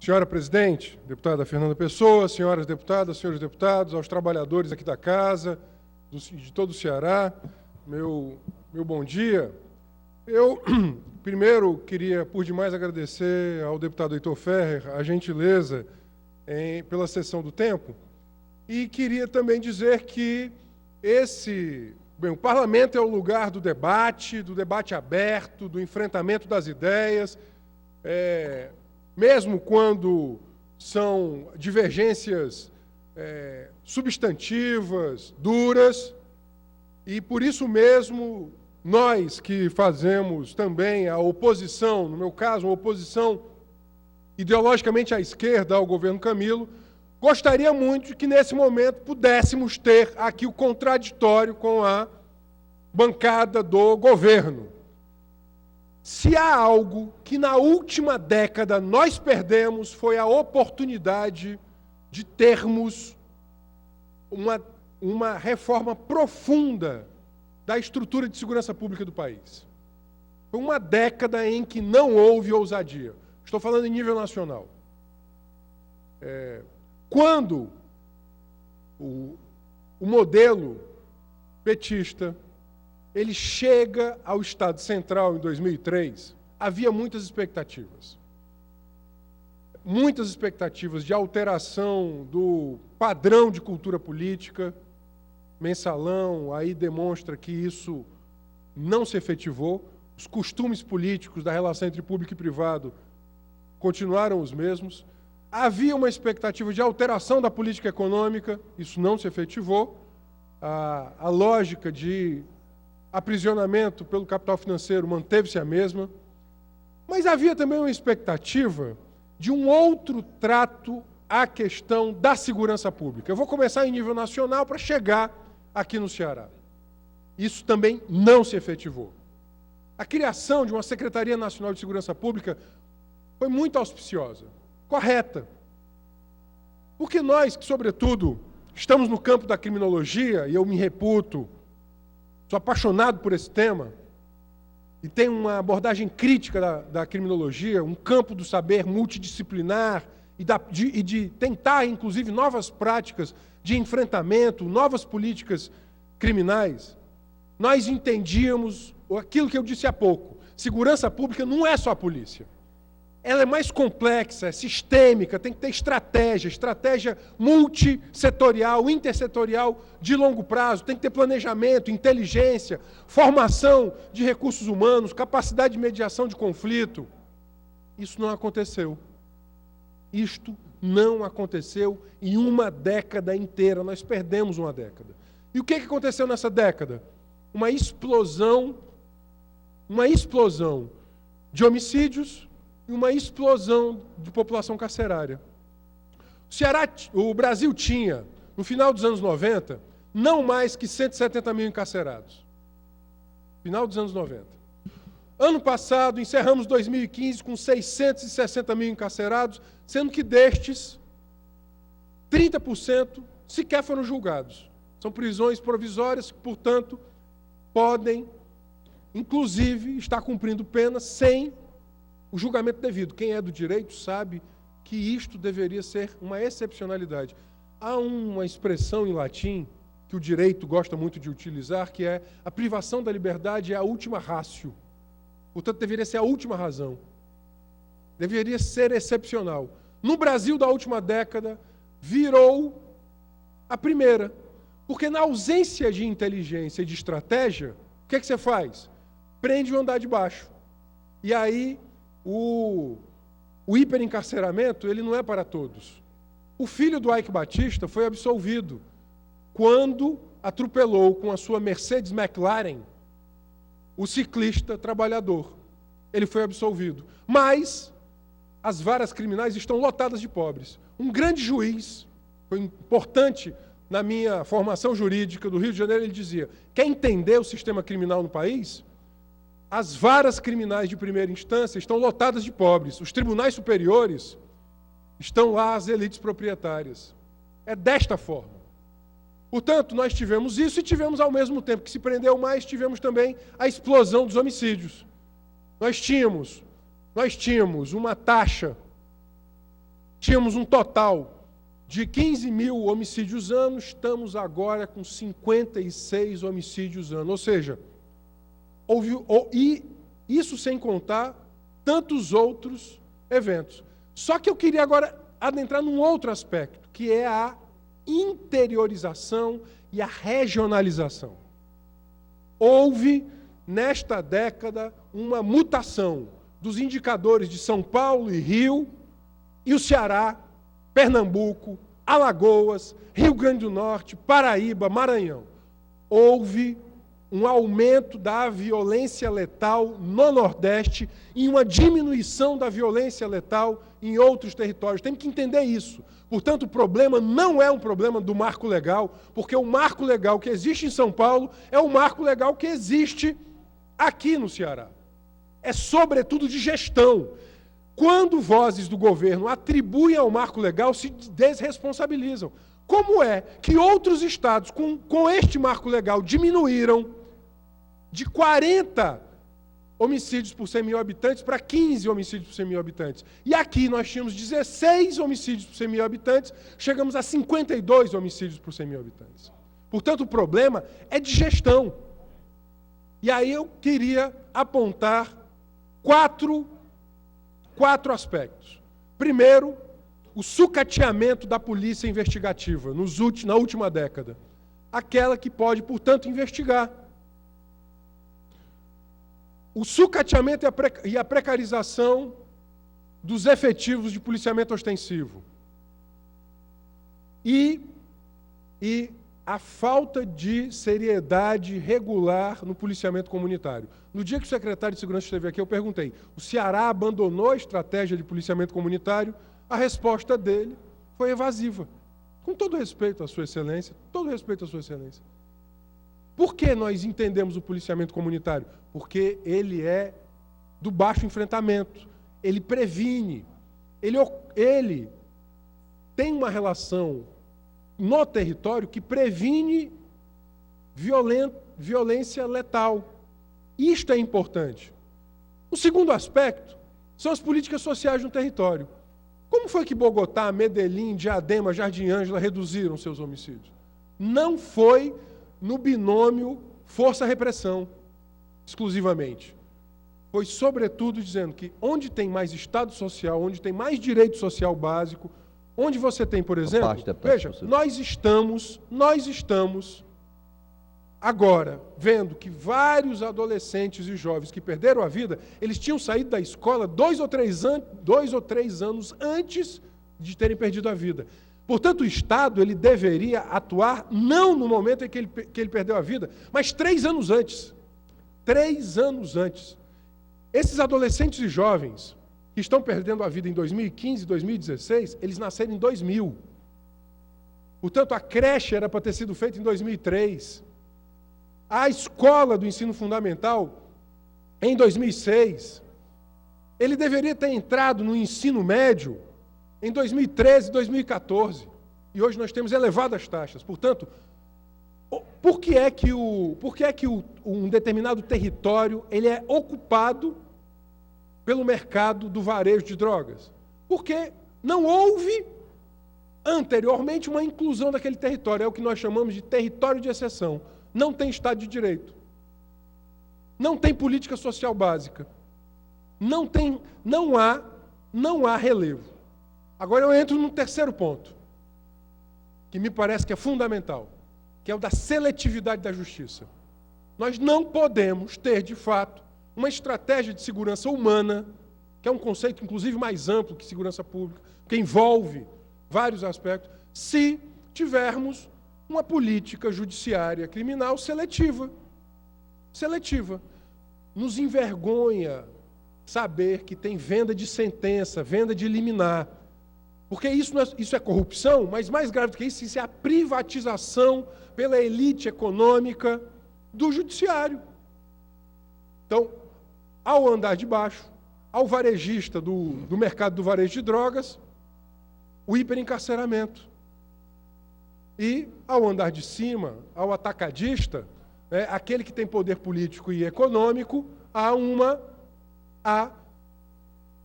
Senhora Presidente, deputada Fernanda Pessoa, senhoras deputadas, senhores deputados, aos trabalhadores aqui da casa, de todo o Ceará, meu bom dia. Eu, primeiro, queria, por demais, agradecer ao deputado Heitor Ferrer a gentileza pela cessão do tempo e queria também dizer que o Parlamento é o lugar do debate aberto, do enfrentamento das ideias, mesmo quando são divergências substantivas, duras, e por isso mesmo nós que fazemos também a oposição, no meu caso, uma oposição ideologicamente à esquerda ao governo Camilo, gostaria muito de que nesse momento pudéssemos ter aqui o contraditório com a bancada do governo. Se há algo que na última década nós perdemos foi a oportunidade de termos uma reforma profunda da estrutura de segurança pública do país. Foi uma década em que não houve ousadia. Estou falando em nível nacional. Quando o modelo petista ele chega ao Estado Central em 2003, havia muitas expectativas. Muitas expectativas de alteração do padrão de cultura política. Mensalão aí demonstra que isso não se efetivou. Os costumes políticos da relação entre público e privado continuaram os mesmos. Havia uma expectativa de alteração da política econômica, isso não se efetivou. A lógica de aprisionamento pelo capital financeiro manteve-se a mesma. Mas havia também uma expectativa de um outro trato à questão da segurança pública. Eu vou começar em nível nacional para chegar aqui no Ceará. Isso também não se efetivou. A criação de uma Secretaria Nacional de Segurança Pública foi muito auspiciosa, correta. Porque nós, que sobretudo estamos no campo da criminologia, e eu me reputo, sou apaixonado por esse tema, e tenho uma abordagem crítica da criminologia, um campo do saber multidisciplinar, e de tentar, inclusive, novas práticas de enfrentamento, novas políticas criminais. Nós entendíamos aquilo que eu disse há pouco. Segurança pública não é só a polícia. Ela é mais complexa, é sistêmica, tem que ter estratégia multissetorial, intersetorial, de longo prazo, tem que ter planejamento, inteligência, formação de recursos humanos, capacidade de mediação de conflito. Isso não aconteceu. Isto não aconteceu em uma década inteira, nós perdemos uma década. E o que aconteceu nessa década? Uma explosão de homicídios, e uma explosão de população carcerária. O Brasil tinha, no final dos anos 90, não mais que 170 mil encarcerados. Final dos anos 90. Ano passado, encerramos 2015 com 660 mil encarcerados, sendo que destes, 30% sequer foram julgados. São prisões provisórias que, portanto, podem, inclusive, estar cumprindo pena sem o julgamento devido. Quem é do direito sabe que isto deveria ser uma excepcionalidade. Há uma expressão em latim que o direito gosta muito de utilizar, que é a privação da liberdade é a última ratio. Portanto, deveria ser a última razão. Deveria ser excepcional. No Brasil da última década, virou a primeira. Porque na ausência de inteligência e de estratégia, o que você faz? Prende o andar de baixo. E aí o hiperencarceramento, ele não é para todos. O filho do Eike Batista foi absolvido quando atropelou com a sua Mercedes McLaren o ciclista trabalhador. Ele foi absolvido. Mas as varas criminais estão lotadas de pobres. Um grande juiz, foi importante na minha formação jurídica do Rio de Janeiro, ele dizia: quer entender o sistema criminal no país? As varas criminais de primeira instância estão lotadas de pobres. Os tribunais superiores estão lá as elites proprietárias. É desta forma. Portanto, nós tivemos isso e tivemos, ao mesmo tempo que se prendeu mais, tivemos também a explosão dos homicídios. Nós tínhamos uma taxa tínhamos um total de 15 mil homicídios ano, estamos agora com 56 homicídios ano. Ou seja, e isso sem contar tantos outros eventos. Só que eu queria agora adentrar num outro aspecto, que é a interiorização e a regionalização. Houve, nesta década, uma mutação dos indicadores de São Paulo e Rio, e o Ceará, Pernambuco, Alagoas, Rio Grande do Norte, Paraíba, Maranhão. Houve um aumento da violência letal no Nordeste e uma diminuição da violência letal em outros territórios. Temos que entender isso. Portanto, o problema não é um problema do marco legal, porque o marco legal que existe em São Paulo é o marco legal que existe aqui no Ceará. É sobretudo de gestão. Quando vozes do governo atribuem ao marco legal, se desresponsabilizam. Como é que outros estados com este marco legal diminuíram de 40 homicídios por 100 mil habitantes para 15 homicídios por 100 mil habitantes? E aqui nós tínhamos 16 homicídios por 100 mil habitantes, chegamos a 52 homicídios por 100 mil habitantes. Portanto, o problema é de gestão. E aí eu queria apontar quatro aspectos. Primeiro, o sucateamento da polícia investigativa na última década. Aquela que pode, portanto, investigar. O sucateamento e a precarização dos efetivos de policiamento ostensivo. E a falta de seriedade regular no policiamento comunitário. No dia que o secretário de Segurança esteve aqui, eu perguntei, o Ceará abandonou a estratégia de policiamento comunitário? A resposta dele foi evasiva. Com todo respeito à Sua Excelência, todo respeito à Sua Excelência. Por que nós entendemos o policiamento comunitário? Porque ele é do baixo enfrentamento, ele previne, ele tem uma relação no território que previne violência letal. Isto é importante. O segundo aspecto são as políticas sociais no território. Como foi que Bogotá, Medellín, Diadema, Jardim Ângela reduziram seus homicídios? Não foi no binômio força-repressão, exclusivamente. Foi, sobretudo, dizendo que onde tem mais Estado social, onde tem mais direito social básico, onde você tem, por exemplo, veja, nós estamos agora vendo que vários adolescentes e jovens que perderam a vida, eles tinham saído da escola 2 ou 3 anos antes de terem perdido a vida. Portanto, o Estado ele deveria atuar não no momento em que ele perdeu a vida, mas 3 anos antes. 3 anos antes. Esses adolescentes e jovens que estão perdendo a vida em 2015, 2016, eles nasceram em 2000. Portanto, a creche era para ter sido feita em 2003. A escola do ensino fundamental, em 2006. Ele deveria ter entrado no ensino médio em 2013, 2014. E hoje nós temos elevadas taxas. Portanto, por que é que um determinado território ele é ocupado pelo mercado do varejo de drogas? Porque não houve anteriormente uma inclusão daquele território. É o que nós chamamos de território de exceção. Não tem Estado de Direito. Não tem política social básica. Não há relevo. Agora eu entro no terceiro ponto, que me parece que é fundamental, que é o da seletividade da justiça. Nós não podemos ter, de fato, uma estratégia de segurança humana, que é um conceito, inclusive, mais amplo que segurança pública, que envolve vários aspectos, se tivermos uma política judiciária criminal seletiva. Seletiva. Nos envergonha saber que tem venda de sentença, venda de liminar. Porque isso é corrupção, mas mais grave do que isso é a privatização pela elite econômica do judiciário. Então, ao andar de baixo, ao varejista do mercado do varejo de drogas, o hiperencarceramento. E, ao andar de cima, ao atacadista, aquele que tem poder político e econômico, há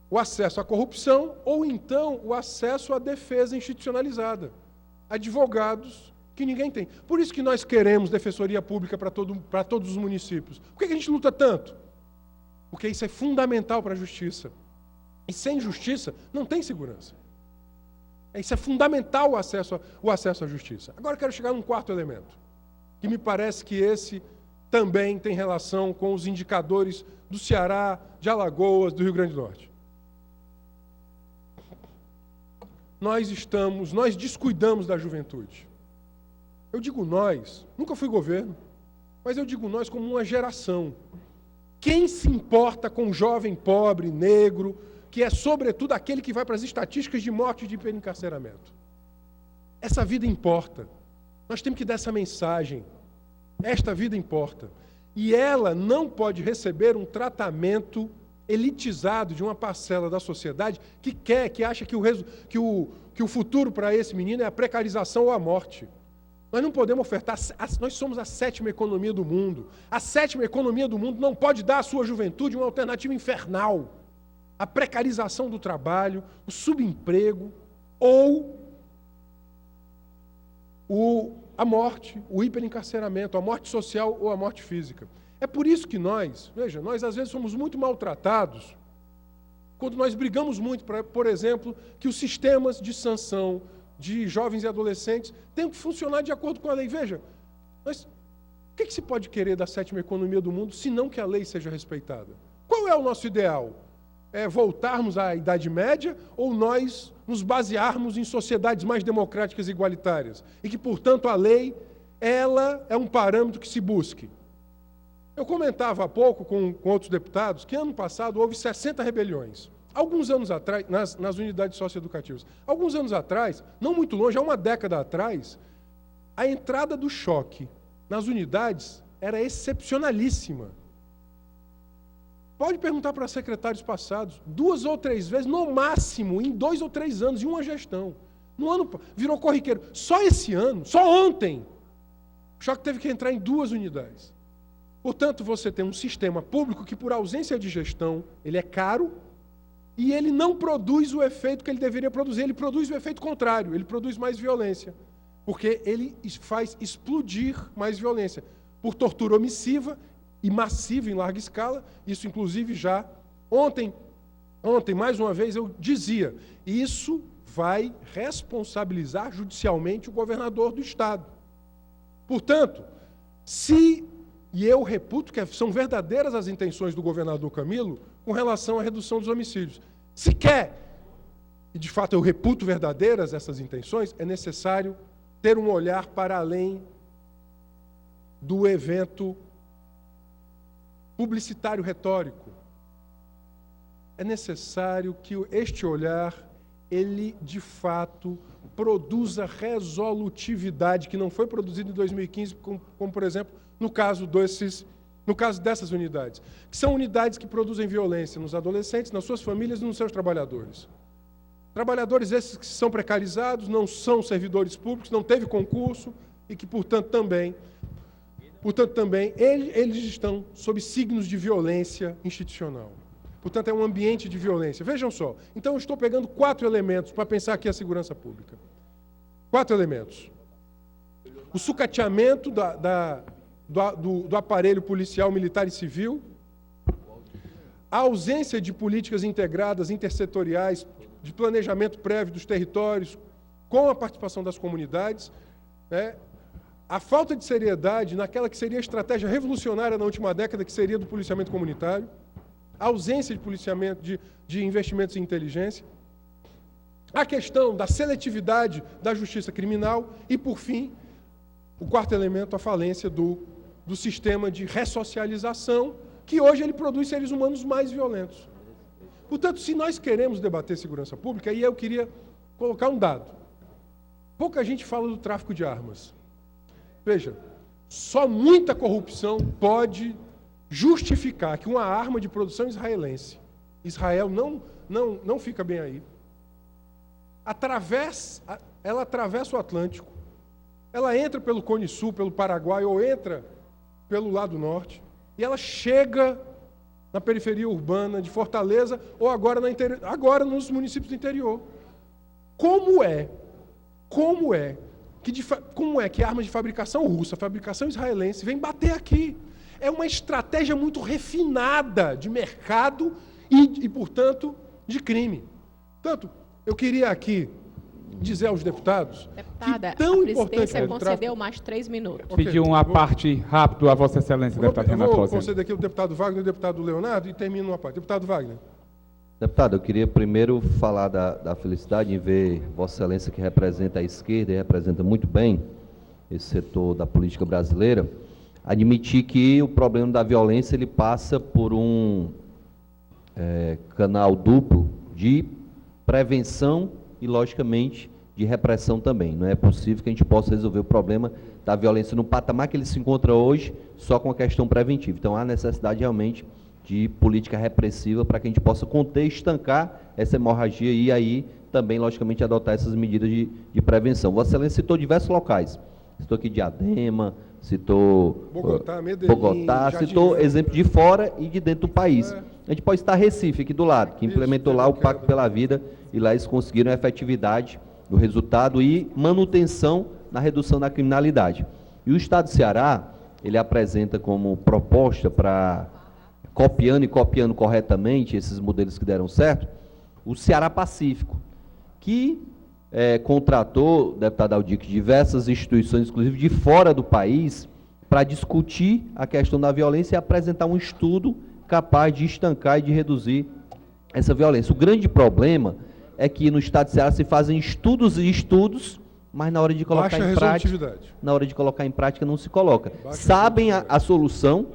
o acesso à corrupção ou então o acesso à defesa institucionalizada. Advogados que ninguém tem. Por isso que nós queremos defensoria pública para todos os municípios. Por que a gente luta tanto? Porque isso é fundamental para a justiça. E sem justiça não tem segurança. Isso é fundamental o acesso à justiça. Agora eu quero chegar num quarto elemento, que me parece que esse também tem relação com os indicadores do Ceará, de Alagoas, do Rio Grande do Norte. Nós descuidamos da juventude. Eu digo nós, nunca fui governo, mas eu digo nós como uma geração. Quem se importa com o jovem pobre, negro, que é sobretudo aquele que vai para as estatísticas de morte e de encarceramento? Essa vida importa. Nós temos que dar essa mensagem. Esta vida importa. E ela não pode receber um tratamento elitizado de uma parcela da sociedade que acha que o futuro para esse menino é a precarização ou a morte. Nós não podemos ofertar, nós somos a 7ª economia do mundo. A 7ª economia do mundo não pode dar à sua juventude uma alternativa infernal. A precarização do trabalho, o subemprego ou a morte, o hiperencarceramento, a morte social ou a morte física. É por isso que nós às vezes somos muito maltratados quando nós brigamos muito, por exemplo, que os sistemas de sanção de jovens e adolescentes tenham que funcionar de acordo com a lei. Veja, o que se pode querer da 7ª economia do mundo, se não que a lei seja respeitada? Qual é o nosso ideal? É voltarmos à Idade Média ou nós nos basearmos em sociedades mais democráticas e igualitárias? E que, portanto, a lei, ela é um parâmetro que se busque. Eu comentava há pouco com outros deputados que ano passado houve 60 rebeliões. Alguns anos atrás, nas unidades socioeducativas. Alguns anos atrás, não muito longe, há uma década atrás, a entrada do choque nas unidades era excepcionalíssima. Pode perguntar para secretários passados, 2 ou 3 vezes, no máximo, em 2 ou 3 anos, em uma gestão. No ano, virou corriqueiro. Só esse ano, só ontem, o choque teve que entrar em 2 unidades. Portanto, você tem um sistema público que, por ausência de gestão, ele é caro e ele não produz o efeito que ele deveria produzir. Ele produz o efeito contrário, ele produz mais violência. Porque ele faz explodir mais violência. Por tortura omissiva e massiva em larga escala, isso inclusive já... Ontem, mais uma vez, eu dizia, isso vai responsabilizar judicialmente o governador do Estado. Portanto, e eu reputo que são verdadeiras as intenções do governador Camilo com relação à redução dos homicídios. Se quer, e de fato eu reputo verdadeiras essas intenções, é necessário ter um olhar para além do evento publicitário retórico. É necessário que este olhar, ele de fato produza resolutividade, que não foi produzido em 2015, como por exemplo, no caso dessas unidades, que são unidades que produzem violência nos adolescentes, nas suas famílias e nos seus trabalhadores. Trabalhadores esses que são precarizados, não são servidores públicos, não teve concurso e que, portanto, também eles estão sob signos de violência institucional. Portanto, é um ambiente de violência. Vejam só. Então, eu estou pegando 4 elementos para pensar aqui a segurança pública. 4 elementos. O sucateamento do aparelho policial, militar e civil, a ausência de políticas integradas, intersetoriais, de planejamento prévio dos territórios, com a participação das comunidades, né? A falta de seriedade naquela que seria a estratégia revolucionária na última década, que seria do policiamento comunitário, a ausência de policiamento, de investimentos em inteligência, a questão da seletividade da justiça criminal e, por fim, o 4º elemento, a falência do sistema de ressocialização, que hoje ele produz seres humanos mais violentos. Portanto, se nós queremos debater segurança pública, aí eu queria colocar um dado. Pouca gente fala do tráfico de armas. Veja, só muita corrupção pode justificar que uma arma de produção israelense, Israel não fica bem aí, ela atravessa o Atlântico, ela entra pelo Cone Sul, pelo Paraguai, ou entra pelo lado norte, e ela chega na periferia urbana de Fortaleza ou agora, agora nos municípios do interior. Como é que armas de fabricação russa, fabricação israelense, vem bater aqui? É uma estratégia muito refinada de mercado e, portanto, de crime. Portanto, eu queria aqui dizer aos deputados Deputada, que tão a importante presidência é o concedeu tráfico. mais 3 minutos. Ok, Pedir uma parte rápida a Vossa Excelência, deputado Renato Vou Rosendo. conceder aqui o deputado Wagner e o deputado Leonardo e termino uma parte. Deputado Wagner. Deputado, eu queria primeiro falar da felicidade em ver Vossa Excelência, que representa a esquerda e representa muito bem esse setor da política brasileira, admitir que o problema da violência ele passa por um canal duplo de prevenção e, logicamente, de repressão também. Não é possível que a gente possa resolver o problema da violência no patamar que ele se encontra hoje só com a questão preventiva. Então, há necessidade realmente de política repressiva para que a gente possa conter e estancar essa hemorragia e aí também, logicamente, adotar essas medidas de prevenção. Vossa Excelência citou diversos locais. Citou aqui Diadema, citou Bogotá, Medellín, citou exemplo de fora e de dentro do país. A gente pode citar Recife aqui do lado, que implementou lá o Pacto pela Vida e lá eles conseguiram efetividade do resultado e manutenção na redução da criminalidade. E o Estado do Ceará, ele apresenta como proposta para, copiando corretamente esses modelos que deram certo, o Ceará Pacífico, que contratou, deputado Aldir, diversas instituições, inclusive de fora do país, para discutir a questão da violência e apresentar um estudo capaz de estancar e de reduzir essa violência. O grande problema é que no Estado de Ceará se fazem estudos e estudos, mas na hora de colocar em prática, não se coloca. Sabem a solução,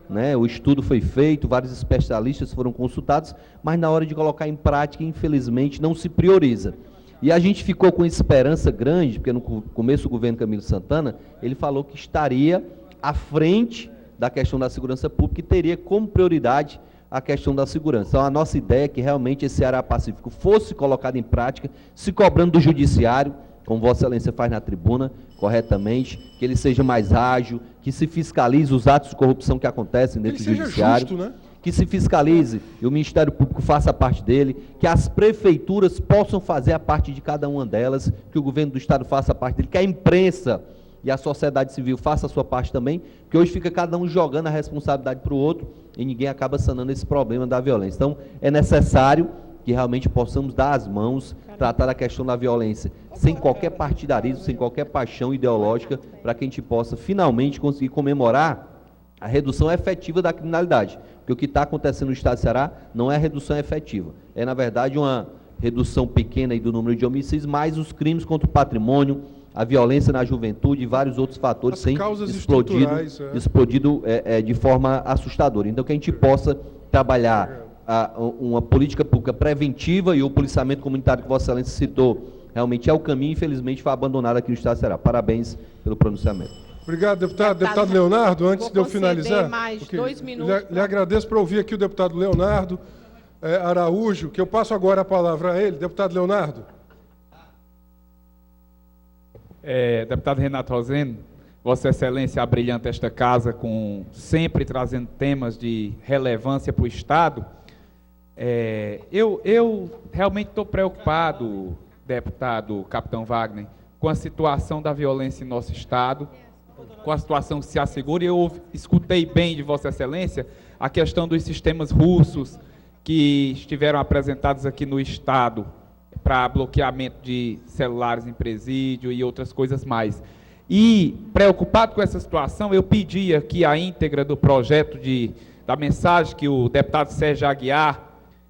né? O estudo foi feito, vários especialistas foram consultados, mas na hora de colocar em prática, infelizmente, não se prioriza. E a gente ficou com esperança grande, porque no começo do governo Camilo Santana, ele falou que estaria à frente da questão da segurança pública e teria como prioridade a questão da segurança. Então, a nossa ideia é que realmente esse Ceará Pacífico fosse colocado em prática, se cobrando do judiciário, como Vossa Excelência faz na tribuna, corretamente, que ele seja mais ágil, que se fiscalize os atos de corrupção que acontecem dentro do judiciário, justo, né? Que se fiscalize e o Ministério Público faça a parte dele, que as prefeituras possam fazer a parte de cada uma delas, que o governo do Estado faça a parte dele, que a imprensa e a sociedade civil faça a sua parte também, que hoje fica cada um jogando a responsabilidade para o outro e ninguém acaba sanando esse problema da violência. Então, é necessário que realmente possamos dar as mãos, tratar da questão da violência sem qualquer partidarismo, sem qualquer paixão ideológica, para que a gente possa finalmente conseguir comemorar a redução efetiva da criminalidade. Porque o que está acontecendo no Estado de Ceará não é a redução efetiva, é na verdade uma redução pequena aí do número de homicídios, mais os crimes contra o patrimônio, a violência na juventude e vários outros fatores têm explodido de forma assustadora. Então, que a gente possa trabalhar uma política pública preventiva, e o policiamento comunitário que Vossa Excelência citou realmente é o caminho, infelizmente foi abandonado aqui no Estado de Ceará. Parabéns pelo pronunciamento. Obrigado, deputado. Deputado Leonardo, antes de eu finalizar, mais 2 minutos. lhe agradeço por ouvir aqui o deputado Leonardo Araújo, que eu passo agora a palavra a ele. Deputado Leonardo. Deputado Renato Rosendo, Vossa Excelência abrilhanta esta casa sempre trazendo temas de relevância para o Estado. Eu realmente estou preocupado, deputado Capitão Wagner, com a situação da violência em nosso Estado, com a situação que se assegura. Eu escutei bem de Vossa Excelência a questão dos sistemas russos que estiveram apresentados aqui no Estado para bloqueamento de celulares em presídio e outras coisas mais. E, preocupado com essa situação, eu pedi aqui a íntegra do projeto da mensagem que o deputado Sérgio Aguiar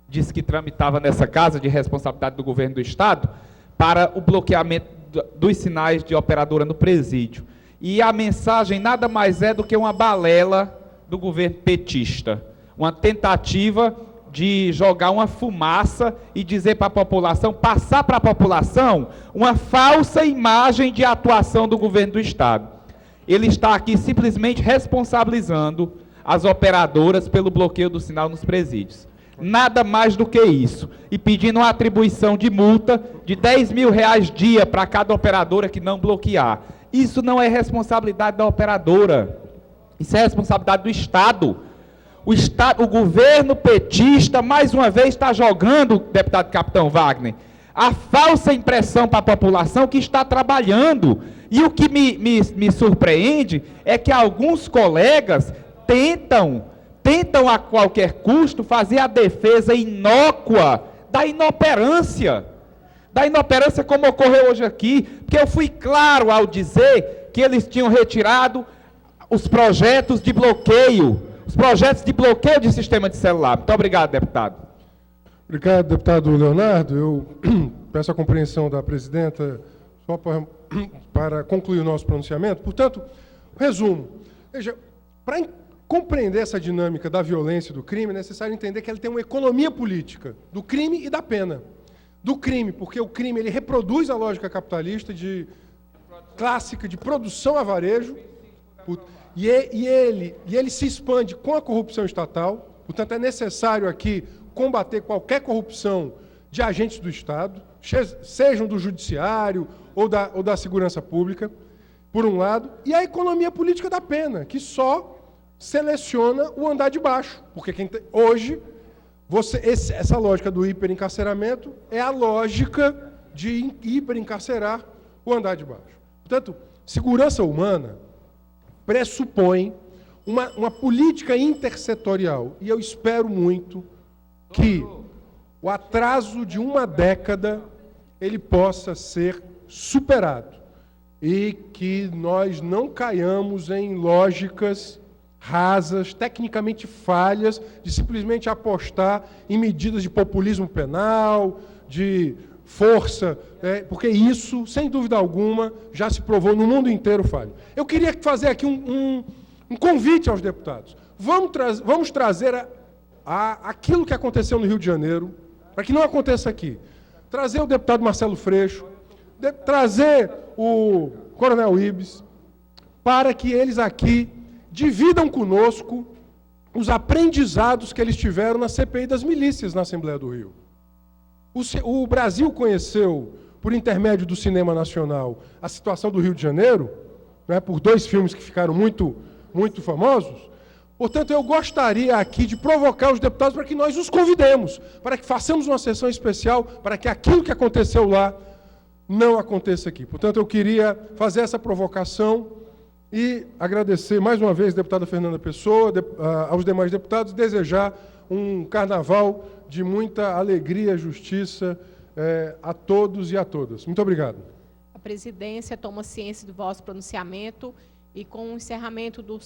disse que tramitava nessa casa de responsabilidade do governo do Estado para o bloqueamento dos sinais de operadora no presídio. E a mensagem nada mais é do que uma balela do governo petista, uma tentativa de jogar uma fumaça e dizer para a população, passar para a população uma falsa imagem de atuação do governo do Estado. Ele está aqui simplesmente responsabilizando as operadoras pelo bloqueio do sinal nos presídios. Nada mais do que isso. E pedindo uma atribuição de multa de R$10 mil dia para cada operadora que não bloquear. Isso não é responsabilidade da operadora. Isso é responsabilidade do Estado. o governo petista, mais uma vez, está jogando, deputado Capitão Wagner, a falsa impressão para a população que está trabalhando. E o que me surpreende é que alguns colegas tentam a qualquer custo fazer a defesa inócua da inoperância. Da inoperância como ocorreu hoje aqui, porque eu fui claro ao dizer que eles tinham retirado os projetos de bloqueio de sistema de celular. Muito obrigado, deputado. Obrigado, deputado Leonardo. Eu peço a compreensão da presidenta só para concluir o nosso pronunciamento. Portanto, resumo. Veja, para compreender essa dinâmica da violência e do crime, é necessário entender que ele tem uma economia política do crime e da pena. Do crime, porque o crime ele reproduz a lógica capitalista clássica de produção a varejo, e ele se expande com a corrupção estatal. Portanto, é necessário aqui combater qualquer corrupção de agentes do Estado, sejam do judiciário ou da segurança pública, por um lado, e a economia política da pena, que só seleciona o andar de baixo, porque hoje essa lógica do hiperencarceramento é a lógica de hiperencarcerar o andar de baixo. Portanto, segurança humana pressupõe uma política intersetorial, e eu espero muito que o atraso de uma década ele possa ser superado e que nós não caiamos em lógicas rasas, tecnicamente falhas, de simplesmente apostar em medidas de populismo penal, de força, porque isso, sem dúvida alguma, já se provou no mundo inteiro falho. Eu queria fazer aqui um convite aos deputados. Vamos trazer aquilo que aconteceu no Rio de Janeiro, para que não aconteça aqui. Trazer o deputado Marcelo Freixo, trazer o coronel Ibes, para que eles aqui dividam conosco os aprendizados que eles tiveram na CPI das milícias na Assembleia do Rio. O Brasil conheceu, por intermédio do cinema nacional, a situação do Rio de Janeiro, né, por 2 filmes que ficaram muito, muito famosos. Portanto, eu gostaria aqui de provocar os deputados para que nós os convidemos, para que façamos uma sessão especial, para que aquilo que aconteceu lá não aconteça aqui. Portanto, eu queria fazer essa provocação e agradecer mais uma vez, deputada Fernanda Pessoa, aos demais deputados, desejar um carnaval de muita alegria e justiça a todos e a todas. Muito obrigado. A presidência toma ciência do vosso pronunciamento e com o encerramento do